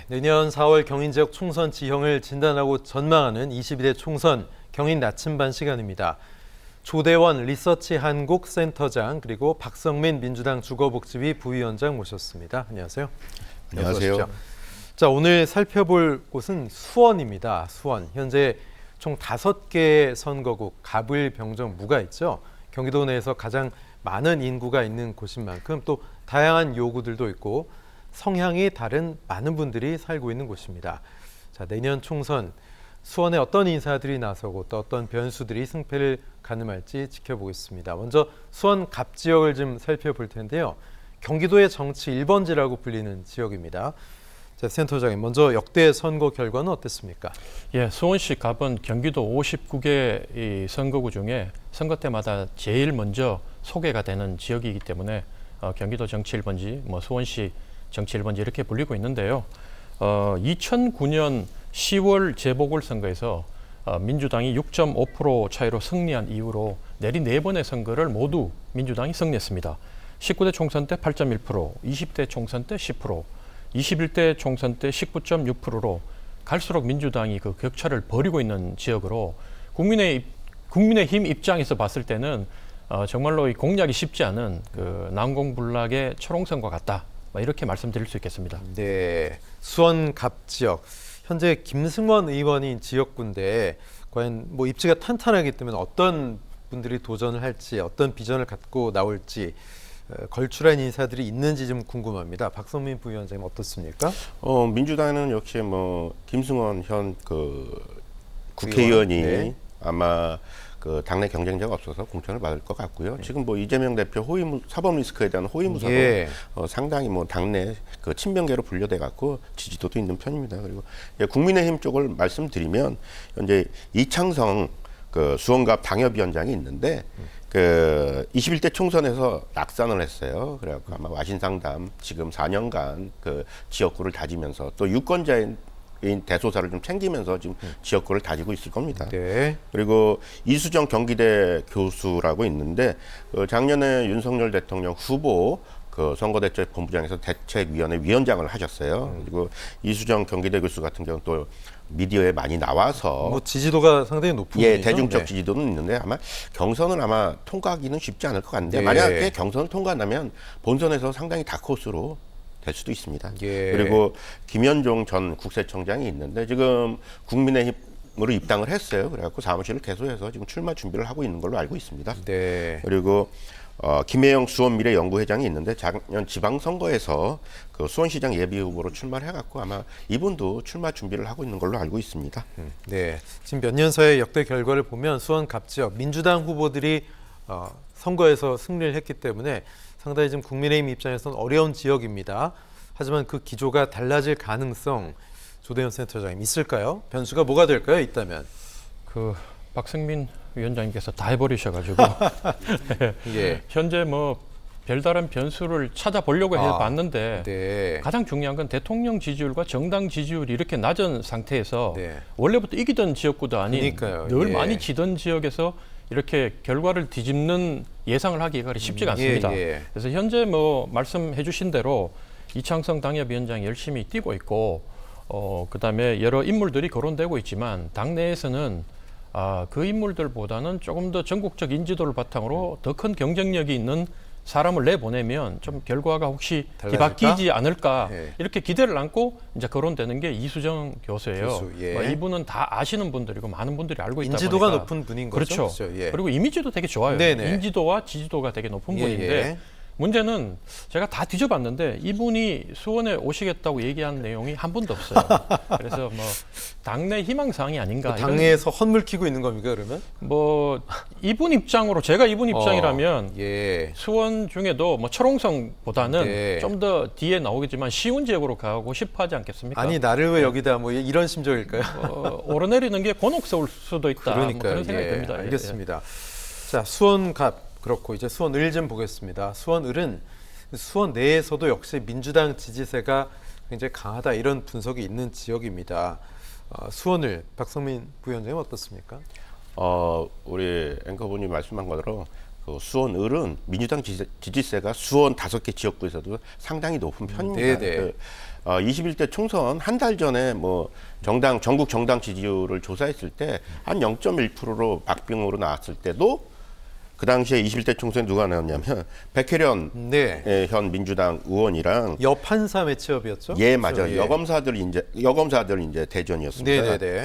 내년 4월 경인 지역 총선 지형을 진단하고 전망하는 22대 총선 경인 나침반 시간입니다. 조대원 리서치 한국 센터장 그리고 박성민 민주당 주거복지위 부위원장 모셨습니다. 안녕하세요. 안녕하세요. 자, 오늘 살펴볼 곳은 수원입니다. 수원. 현재 총 5개의 선거구 갑을, 병정, 무가 있죠. 경기도 내에서 가장 많은 인구가 있는 곳인 만큼 또 다양한 요구들도 있고 성향이 다른 많은 분들이 살고 있는 곳입니다. 자, 내년 총선 수원에 어떤 인사들이 나서고 또 어떤 변수들이 승패를 가늠할지 지켜보겠습니다. 먼저 수원 갑 지역을 좀 살펴볼 텐데요. 경기도의 정치 1번지라고 불리는 지역입니다. 자, 센터장님, 먼저 역대 선거 결과는 어땠습니까? 예, 수원시 갑은 경기도 59개 이 선거구 중에 선거 때마다 제일 먼저 소개가 되는 지역이기 때문에 경기도 정치 1번지, 수원시 정치 1번지 이렇게 불리고 있는데요. 2009년 10월 재보궐선거에서 민주당이 6.5% 차이로 승리한 이후로 내린 4번의 선거를 모두 민주당이 승리했습니다. 19대 총선 때 8.1%, 20대 총선 때 10%, 21대 총선 때 19.6%로 갈수록 민주당이 그 격차를 벌이고 있는 지역으로 국민의힘 입장에서 봤을 때는 정말로 이 공략이 쉽지 않은 그 난공불락의 초롱성과 같다. 이렇게 말씀드릴 수 있겠습니다. 네, 수원 갑 지역. 현재 김승원 의원이 지역구인데 과연 입지가 탄탄하기 때문에 어떤 분들이 도전을 할지, 어떤 비전을 갖고 나올지 걸출한 인사들이 있는지 좀 궁금합니다. 박성민 부위원장님 어떻습니까? 민주당은 역시 김승원 현 국회의원이 네. 아마 당내 경쟁자가 없어서 공천을 받을 것 같고요. 지금 이재명 대표 사법 리스크에 대한 호위 무사도 상당히 당내 친명계로 분류돼 갖고 지지도도 있는 편입니다. 그리고 국민의힘 쪽을 말씀드리면 현재 이창성 수원갑 당협위원장이 있는데 21대 총선에서 낙선을 했어요. 그래갖고 아마 와신상담 지금 4년간 지역구를 다지면서 또 유권자인 대소사를 좀 챙기면서 지금 지역구를 다지고 있을 겁니다. 네. 그리고 이수정 경기대 교수라고 있는데 작년에 윤석열 대통령 후보 선거대책본부장에서 대책위원회 위원장을 하셨어요. 그리고 이수정 경기대 교수 같은 경우는 또 미디어에 많이 나와서 지지도가 상당히 높은 분이죠. 대중적 네. 지지도는 있는데 아마 경선은 통과하기는 쉽지 않을 것 같은데 네. 만약에 경선을 통과한다면 본선에서 상당히 다크호스로 될 수도 있습니다. 예. 그리고 김현종 전 국세청장이 있는데 지금 국민의힘으로 입당을 했어요. 그래갖고 사무실을 개소해서 지금 출마 준비를 하고 있는 걸로 알고 있습니다. 네. 그리고 김혜영 수원미래연구회장이 있는데 작년 지방선거에서 수원시장 예비후보로 출마를 해갖고 아마 이분도 출마 준비를 하고 있는 걸로 알고 있습니다. 네. 지금 몇 년 사이의 역대 결과를 보면 수원 갑 지역 민주당 후보들이 선거에서 승리를 했기 때문에 상당히 지금 국민의힘 입장에서는 어려운 지역입니다. 하지만 그 기조가 달라질 가능성 조대현 센터장님 있을까요? 변수가 뭐가 될까요? 있다면. 박성민 위원장님께서 다 해버리셔가지고 예. 현재 별다른 변수를 찾아보려고 해봤는데 네. 가장 중요한 건 대통령 지지율과 정당 지지율이 이렇게 낮은 상태에서 네. 원래부터 이기던 지역구도 아닌 그러니까요. 늘 예. 많이 지던 지역에서 이렇게 결과를 뒤집는 예상을 하기가 쉽지가 않습니다. 예. 그래서 현재 말씀해 주신 대로 이창성 당협위원장이 열심히 뛰고 있고 그다음에 여러 인물들이 거론되고 있지만 당내에서는 그 인물들보다는 조금 더 전국적 인지도를 바탕으로 더 큰 경쟁력이 있는 사람을 내보내면 좀 결과가 혹시 달라질까? 뒤바뀌지 않을까 예. 이렇게 기대를 안고 이제 거론되는 게 이수정 교수예요. 교수, 예. 이분은 다 아시는 분들이고 많은 분들이 알고 있다 인지도가 보니까 높은 분인 거죠. 그렇죠. 예. 그리고 이미지도 되게 좋아요. 네네. 인지도와 지지도가 되게 높은 예, 분인데 예. 문제는 제가 다 뒤져봤는데 이분이 수원에 오시겠다고 얘기한 내용이 한 번도 없어요. 그래서 당내 희망사항이 아닌가. 당내에서 헛물 키고 있는 겁니까 그러면? 이분 입장으로 제가 이분 입장이라면 예. 수원 중에도 철옹성보다는 네. 좀 더 뒤에 나오겠지만 쉬운 지역으로 가고 싶어 하지 않겠습니까? 아니 나를 왜 여기다 이런 심정일까요? 오르내리는 게 곤혹스러울 수도 있다. 그러니까요. 그런 생각이 듭니다. 예, 알겠습니다. 자, 수원 갑 그렇고 이제 수원을 좀 보겠습니다. 수원을은 수원 내에서도 역시 민주당 지지세가 굉장히 강하다 이런 분석이 있는 지역입니다. 수원을 박성민 부위원장님 어떻습니까? 우리 앵커분이 말씀한 것대로 수원을은 민주당 지지세가 수원 5개 지역구에서도 상당히 높은 편입니다. 네네. 21대 총선 한 달 전에 뭐 전국 정당 지지율을 조사했을 때 한 0.1%로 박빙으로 나왔을 때도 그 당시에 21대 총선에 누가 나왔냐면 백혜련 네. 현 민주당 의원이랑 여판사 매치업이었죠? 예, 맞아요. 그렇죠? 예. 여검사들 이제 대전이었습니다. 네네네.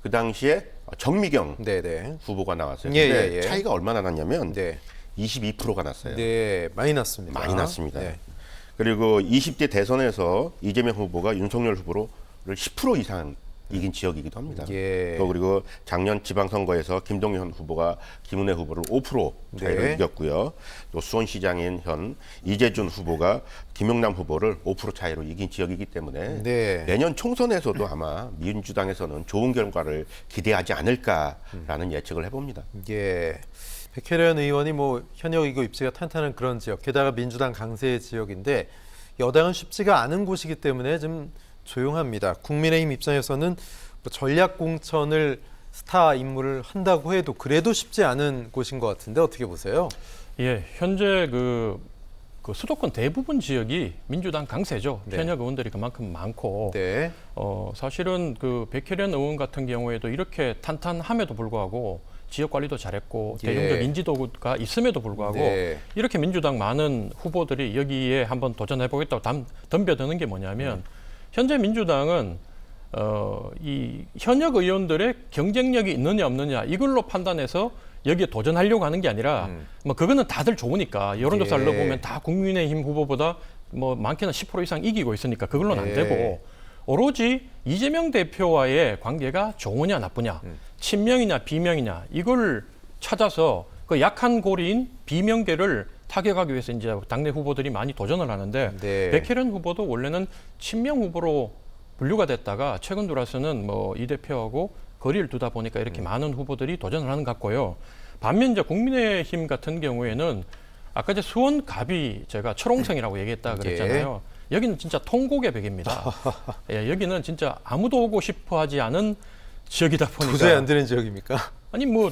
그 당시에 정미경 네네. 후보가 나왔어요. 예, 근데 예, 예. 차이가 얼마나 났냐면 네. 22%가 났어요. 네, 많이 났습니다. 많이 났습니다. 네. 그리고 20대 대선에서 이재명 후보가 윤석열 후보를 10% 이상 이긴 지역이기도 합니다. 예. 또 그리고 작년 지방선거에서 김동연 후보가 김은혜 후보를 5% 차이로 네. 이겼고요. 또 수원시장인 현 이재준 후보가 김용남 후보를 5% 차이로 이긴 지역이기 때문에 네. 내년 총선에서도 아마 민주당에서는 좋은 결과를 기대하지 않을까라는 예측을 해봅니다. 예. 백혜련 의원이 뭐 현역이고 입지가 탄탄한 그런 지역, 게다가 민주당 강세 지역인데 여당은 쉽지가 않은 곳이기 때문에 좀 조용합니다. 국민의힘 입장에서는 뭐 전략 공천을 스타 인물을 한다고 해도 그래도 쉽지 않은 곳인 것 같은데 어떻게 보세요? 예, 현재 그 수도권 대부분 지역이 민주당 강세죠. 네. 현역 의원들이 그만큼 많고, 네. 사실은 그 백혜련 의원 같은 경우에도 이렇게 탄탄함에도 불구하고 지역 관리도 잘했고 예. 대중적 인지도가 있음에도 불구하고 네. 이렇게 민주당 많은 후보들이 여기에 한번 도전해보겠다고 덤벼드는 게 뭐냐면 현재 민주당은 이 현역 의원들의 경쟁력이 있느냐 없느냐 이걸로 판단해서 여기에 도전하려고 하는 게 아니라 뭐 그거는 다들 좋으니까 여론조사를 예. 넣어보면 다 국민의힘 후보보다 뭐 많게는 10% 이상 이기고 있으니까 그걸로는 안 예. 되고 오로지 이재명 대표와의 관계가 좋으냐 나쁘냐 친명이냐 비명이냐 이걸 찾아서 그 약한 고리인 비명계를 타격하기 위해서 이제 당내 후보들이 많이 도전을 하는데 네. 백혜련 후보도 원래는 친명 후보로 분류가 됐다가 최근 들어서는 뭐 이 대표하고 거리를 두다 보니까 이렇게 많은 후보들이 도전을 하는 것 같고요. 반면 이제 국민의힘 같은 경우에는 아까 이제 수원갑이 제가 철옹성이라고 얘기했다 그랬잖아요. 여기는 진짜 통곡의 벽입니다. 예, 여기는 진짜 아무도 오고 싶어 하지 않은 지역이다 보니까 도저히 안 되는 지역입니까? 아니 뭐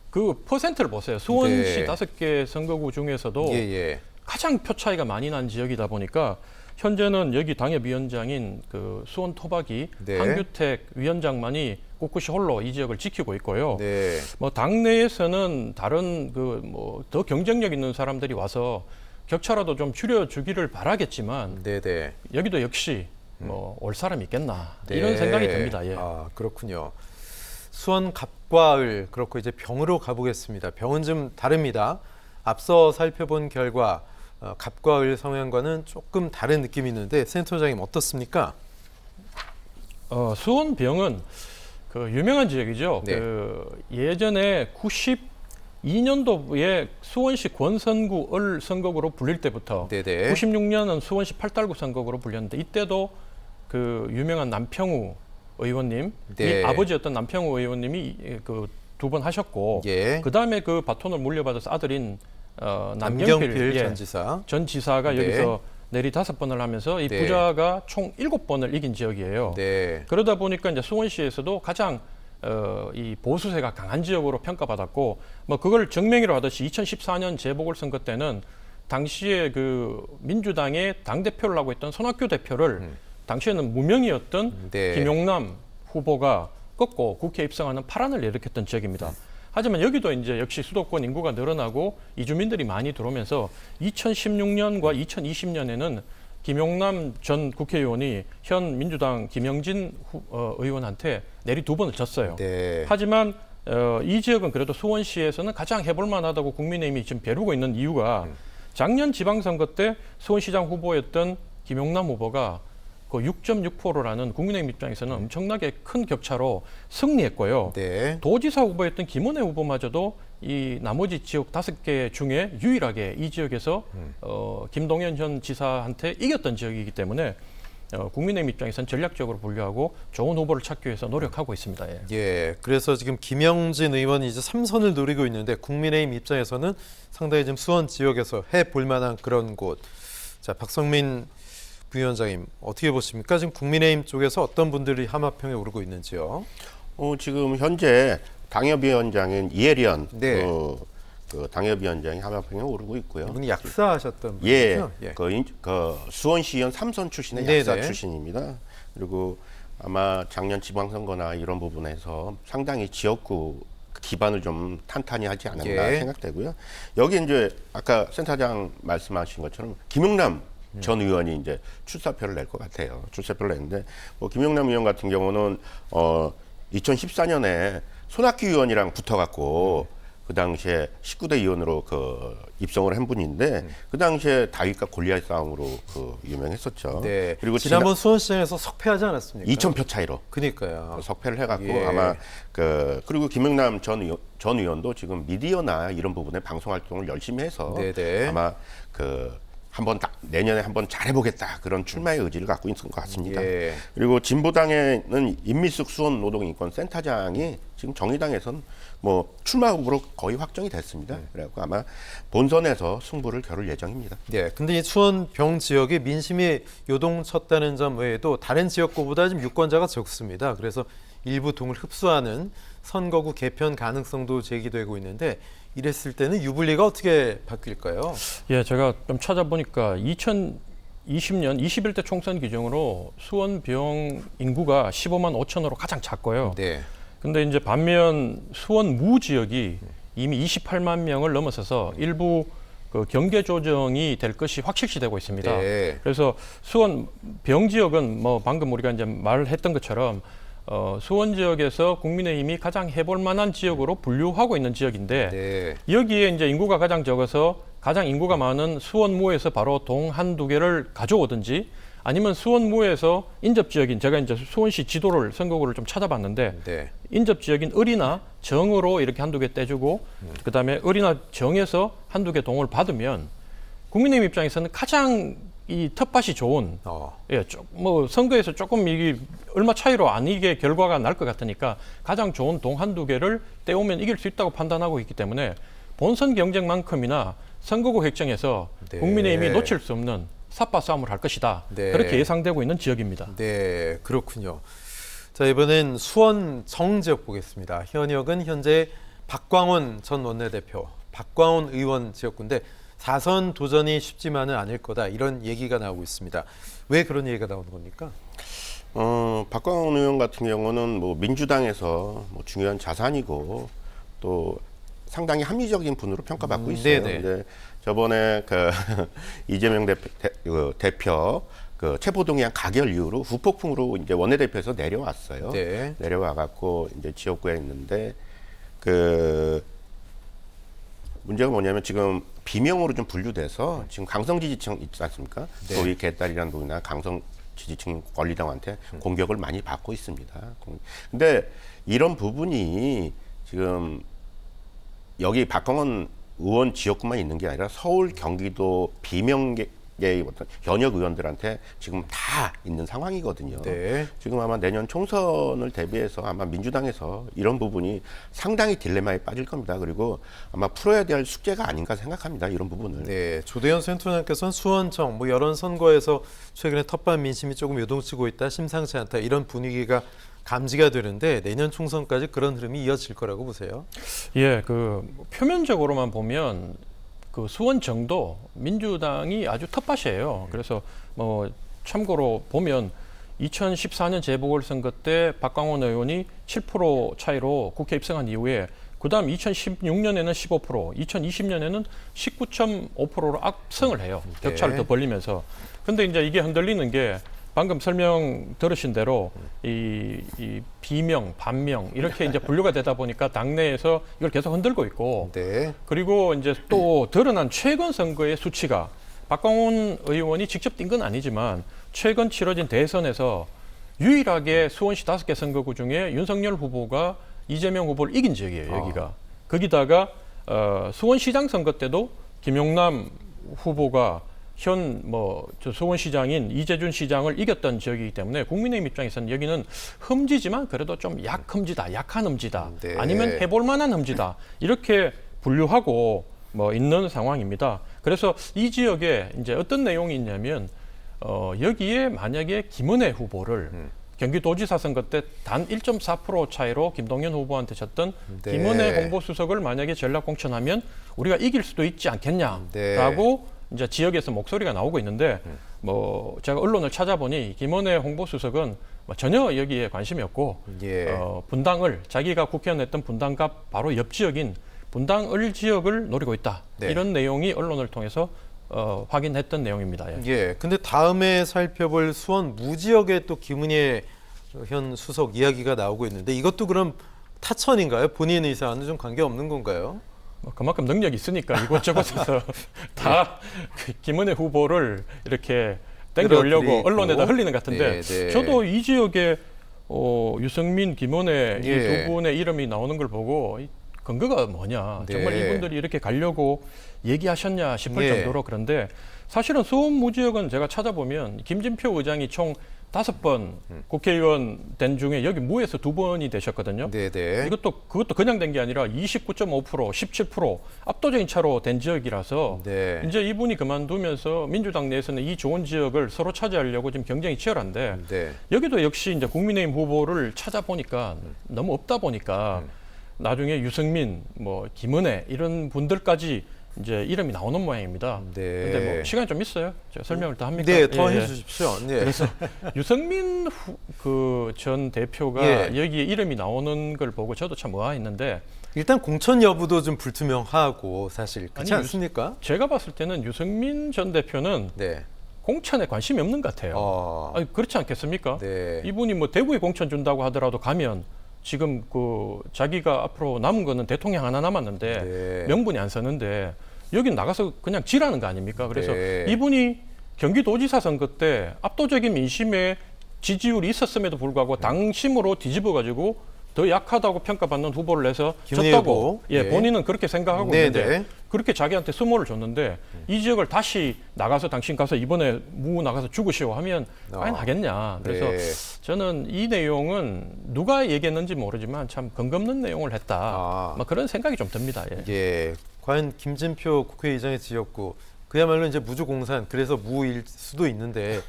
그 퍼센트를 보세요. 수원시 네. 5개 선거구 중에서도 예. 가장 표 차이가 많이 난 지역이다 보니까 현재는 여기 당협위원장인 그 수원 토박이 네. 한규택 위원장만이 꿋꿋이 홀로 이 지역을 지키고 있고요. 네. 뭐 당내에서는 다른 그 뭐 더 경쟁력 있는 사람들이 와서 격차라도 좀 줄여주기를 바라겠지만 네네. 여기도 역시 뭐 올 사람이 있겠나 네. 이런 생각이 듭니다. 예. 아, 그렇군요. 수원 갑과을 그렇고 이제 병으로 가보겠습니다. 병은 좀 다릅니다. 앞서 살펴본 결과 갑과을 성향과는 조금 다른 느낌이 있는데 센터장님 어떻습니까? 수원 병은 그 유명한 지역이죠. 네. 그 예전에 92년도에 수원시 권선구 선거구로 불릴 때부터 네네. 96년은 수원시 팔달구 선거구로 불렸는데 이때도 그 유명한 남평우 의원님, 네. 이 아버지였던 남평우 의원님이 그 두 번 하셨고 예. 그 다음에 그 바톤을 물려받아서 아들인 남경필 전 지사. 가 네. 여기서 내리 5번을 하면서 이 네. 부자가 총 7번을 이긴 지역이에요. 네. 그러다 보니까 이제 수원시에서도 가장 이 보수세가 강한 지역으로 평가받았고 뭐 그걸 증명이라 하듯이 2014년 재보궐선거 때는 당시에 그 민주당의 당 대표를 하고 있던 손학규 대표를 당시에는 무명이었던 네. 김용남 후보가 꺾고 국회에 입성하는 파란을 일으켰던 지역입니다. 하지만 여기도 이제 역시 수도권 인구가 늘어나고 이주민들이 많이 들어오면서 2016년과 2020년에는 김용남 전 국회의원이 현 민주당 김영진 의원한테 내리 2번을 졌어요. 네. 하지만 이 지역은 그래도 수원시에서는 가장 해볼 만하다고 국민의힘이 지금 벼르고 있는 이유가 작년 지방선거 때 수원시장 후보였던 김용남 후보가 그 6.6%라는 국민의힘 입장에서는 엄청나게 큰 격차로 승리했고요. 네. 도지사 후보였던 김은혜 후보마저도 이 나머지 지역 5개 중에 유일하게 이 지역에서 김동연 현 지사한테 이겼던 지역이기 때문에 국민의힘 입장에서는 전략적으로 분류하고 좋은 후보를 찾기 위해서 노력하고 있습니다. 예. 예. 그래서 지금 김영진 의원이 이제 3선을 노리고 있는데 국민의힘 입장에서는 상당히 좀 수원 지역에서 해볼 만한 그런 곳. 자, 박성민 부위원장님 어떻게 보십니까? 지금 국민의힘 쪽에서 어떤 분들이 하마평에 오르고 있는지요? 지금 현재 당협위원장인 이혜련 네. 그 당협위원장이 하마평에 오르고 있고요. 이분이 약사하셨던 예, 분이죠? 예. 그 수원시의원 3선 출신의 네네. 약사 출신입니다. 그리고 아마 작년 지방선거나 이런 부분에서 상당히 지역구 기반을 좀 탄탄히 하지 않았나 예. 생각되고요. 여기 이제 아까 센터장 말씀하신 것처럼 김용남 전 의원이 이제 출사표를 낼 것 같아요. 출사표를 냈는데 뭐 김용남 의원 같은 경우는 2014년에 손학규 의원이랑 붙어갖고 그 당시에 19대 의원으로 그 입성을 한 분인데 그 당시에 다윗과 골리앗 싸움으로 그 유명했었죠. 네. 그리고 지난번 수원시장에서 석패하지 않았습니까? 2,000표 차이로 그러니까요. 석패를 해갖고 예. 아마 그리고 김영남 전 의원도 지금 미디어나 이런 부분에 방송 활동을 열심히 해서 네네. 아마 한번 내년에 한번 잘해보겠다 그런 출마의 의지를 갖고 있는 것 같습니다. 예. 그리고 진보당에는 임미숙 수원 노동인권센터장이 지금 정의당에선 뭐 출마 후보로 거의 확정이 됐습니다. 그래갖고 아마 본선에서 승부를 겨룰 예정입니다. 네, 근데 이 수원 병 지역에 민심이 요동쳤다는 점 외에도 다른 지역구보다 좀 유권자가 적습니다. 그래서 일부 동을 흡수하는 선거구 개편 가능성도 제기되고 있는데 이랬을 때는 유불리가 어떻게 바뀔까요? 예, 제가 좀 찾아보니까 2020년 21대 총선 기준으로 수원병 인구가 15만 5천으로 가장 작고요. 네. 근데 이제 반면 수원 무 지역이 이미 28만 명을 넘어서서 일부 그 경계 조정이 될 것이 확실시되고 있습니다. 네. 그래서 수원 병 지역은 뭐 방금 우리가 이제 말했던 것처럼 수원 지역에서 국민의힘이 가장 해볼 만한 지역으로 분류하고 있는 지역인데 네. 여기에 이제 인구가 가장 적어서 가장 인구가 많은 수원무에서 바로 동 한두 개를 가져오든지 아니면 수원무에서 인접 지역인 제가 이제 수원시 지도를 선거구를 좀 찾아봤는데 네. 인접 지역인 을이나 정으로 이렇게 한두 개 떼주고 그다음에 을이나 정에서 한두 개 동을 받으면 국민의힘 입장에서는 가장 이 텃밭이 좋은 예, 뭐 선거에서 조금 이게 얼마 차이로 안 이게 결과가 날 것 같으니까 가장 좋은 동 한두 개를 떼오면 이길 수 있다고 판단하고 있기 때문에 본선 경쟁만큼이나 선거구 획정에서 네. 국민의힘이 놓칠 수 없는 삿바 싸움을 할 것이다. 네. 그렇게 예상되고 있는 지역입니다. 네, 그렇군요. 자, 이번엔 수원 정 지역 보겠습니다. 현역은 현재 박광원 전 원내대표, 박광원 의원 지역구인데 4선 도전이 쉽지만은 않을 거다 이런 얘기가 나오고 있습니다. 왜 그런 얘기가 나오는 겁니까? 박광원 의원 같은 경우는 뭐 민주당에서 뭐 중요한 자산이고 또 상당히 합리적인 분으로 평가받고 있어요. 네네. 이제 저번에 그 이재명 대표 그 체포동의안 가결 이후로 후폭풍으로 이제 원내대표에서 내려왔어요. 네. 내려와갖고 이제 지역구에 있는데 그 문제가 뭐냐면 지금 비명으로 좀 분류돼서 지금 강성 지지층 있지 않습니까? 네. 소위 개딸이라는 분이나 강성 지지층 권리당한테 공격을 많이 받고 있습니다. 근데 이런 부분이 지금 여기 박광원 의원 지역구만 있는 게 아니라 서울, 경기도 비명계의 어떤 현역 의원들한테 지금 다 있는 상황이거든요. 네. 지금 아마 내년 총선을 대비해서 아마 민주당에서 이런 부분이 상당히 딜레마에 빠질 겁니다. 그리고 아마 풀어야 될 숙제가 아닌가 생각합니다. 이런 부분을. 네, 조대현 센터장께서는 수원청 뭐 여론 선거에서 최근에 텃밭 민심이 조금 요동치고 있다, 심상치 않다 이런 분위기가 감지가 되는데 내년 총선까지 그런 흐름이 이어질 거라고 보세요? 예, 그 표면적으로만 보면 그 수원정도 민주당이 아주 텃밭이에요. 그래서 뭐 참고로 보면 2014년 재보궐선거 때 박광원 의원이 7% 차이로 국회 입성한 이후에 그다음 2016년에는 15%, 2020년에는 19.5%로 압승을 해요. 격차를 더 벌리면서. 근데 이제 이게 흔들리는 게 방금 설명 들으신 대로 이 비명, 반명 이렇게 이제 분류가 되다 보니까 당내에서 이걸 계속 흔들고 있고 네. 그리고 이제 또 드러난 최근 선거의 수치가 박광원 의원이 직접 뛴 건 아니지만 최근 치러진 대선에서 유일하게 수원시 5개 선거구 중에 윤석열 후보가 이재명 후보를 이긴 지역이에요. 여기가. 거기다가 수원시장 선거 때도 김용남 후보가 현 수원시장인 이재준 시장을 이겼던 지역이기 때문에 국민의힘 입장에서는 여기는 흠지지만 그래도 좀 약흠지다, 약한 흠지다, 네. 아니면 해볼 만한 흠지다 이렇게 분류하고 있는 상황입니다. 그래서 이 지역에 이제 어떤 내용이 있냐면 여기에 만약에 김은혜 후보를 경기도지사 선거 때 단 1.4% 차이로 김동연 후보한테 졌던 네. 김은혜 홍보수석을 만약에 전략 공천하면 우리가 이길 수도 있지 않겠냐라고 이제 지역에서 목소리가 나오고 있는데 뭐 제가 언론을 찾아보니 김은혜 홍보수석은 뭐 전혀 여기에 관심이 없고 분당을 자기가 국회의원 했던 분당갑 바로 옆 지역인 분당을 지역을 노리고 있다. 네. 이런 내용이 언론을 통해서 확인했던 내용입니다. 예. 근데 다음에 살펴볼 수원 무지역에 또 김은혜 현 수석 이야기가 나오고 있는데 이것도 그럼 타천인가요? 본인 의사와는 좀 관계 없는 건가요? 뭐 그만큼 능력이 있으니까 이곳저곳에서 다 김은혜 후보를 이렇게 땡겨오려고 언론에다 흘리는 것 같은데 저도 이 지역에 유승민, 김은혜 이 두 분의 이름이 나오는 걸 보고 근거가 뭐냐. 정말 이분들이 이렇게 가려고 얘기하셨냐 싶을 정도로 그런데 사실은 수원 무지역은 제가 찾아보면 김진표 의장이 총 5번 국회의원 된 중에 여기 무에서 2번이 되셨거든요. 그것도 그냥 된 게 아니라 29.5%, 17% 압도적인 차로 된 지역이라서 이제 이분이 그만두면서 민주당 내에서는 이 좋은 지역을 서로 차지하려고 지금 경쟁이 치열한데 여기도 역시 이제 국민의힘 후보를 찾아보니까 너무 없다 보니까 나중에 유승민, 뭐 김은혜 이런 분들까지 이제 이름이 나오는 모양입니다. 근데 뭐 시간이 좀 있어요. 제가 설명을 더 합니까? 네, 더 해주십시오. 그래서 유승민 그 전 대표가 여기에 이름이 나오는 걸 보고 저도 참 의아했는데 일단 공천 여부도 좀 불투명하고 사실 그렇지 않습니까? 제가 봤을 때는 유승민 전 대표는 공천에 관심이 없는 것 같아요. 아니, 그렇지 않겠습니까? 이분이 뭐 대구에 공천 준다고 하더라도 가면 지금 그 자기가 앞으로 남은 거는 대통령 하나 남았는데 명분이 안 서는데 여긴 나가서 그냥 지라는 거 아닙니까? 그래서 이분이 경기도지사 선거 때 압도적인 민심의 지지율이 있었음에도 불구하고 당심으로 뒤집어가지고 더 약하다고 평가받는 후보를 내서 졌다고 본인은 그렇게 생각하고 있는데 그렇게 자기한테 수모를 줬는데 이 지역을 다시 나가서 당신 가서 이번에 무 나가서 죽으시오 하면 과연 하겠냐. 그래서 저는 이 내용은 누가 얘기했는지 모르지만 참 근검는 내용을 했다. 뭐 그런 생각이 좀 듭니다. 과연 김진표 국회의장의 지역구 그야말로 이제 무주공산 그래서 무일 수도 있는데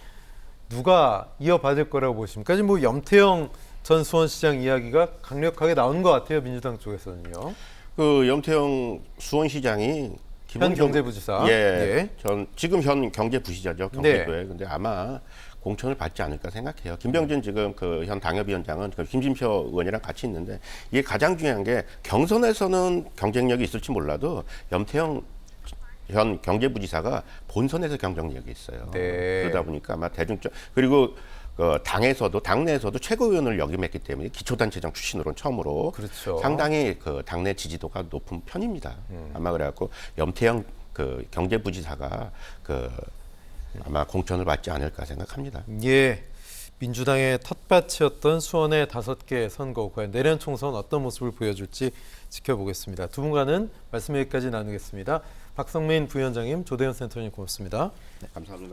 누가 이어받을 거라고 보십니까? 지금 뭐 염태영 전 수원시장 이야기가 강력하게 나오는 것 같아요. 민주당 쪽에서는요. 그 염태영 수원시장이 현 경제부지사. 지금 현 경제부시자죠. 경기도에. 근데 아마 공천을 받지 않을까 생각해요. 김병진 지금 그 현 당협위원장은 그 김진표 의원이랑 같이 있는데 이게 가장 중요한 게 경선에서는 경쟁력이 있을지 몰라도 염태영 현 경제부지사가 본선에서 경쟁력이 있어요. 그러다 보니까 아마 대중적 그리고 그 당내에서도 최고위원을 역임했기 때문에 기초단체장 출신으로는 처음으로 상당히 그 당내 지지도가 높은 편입니다. 아마 그래갖고 염태영 그 경제부지사가 그 아마 공천을 받지 않을까 생각합니다. 민주당의 텃밭이었던 수원의 5개 선거 과연 내년 총선 어떤 모습을 보여줄지 지켜보겠습니다. 두 분과는 말씀 여기까지 나누겠습니다. 박성민 부위원장님, 조대현 센터장님 고맙습니다. 감사합니다.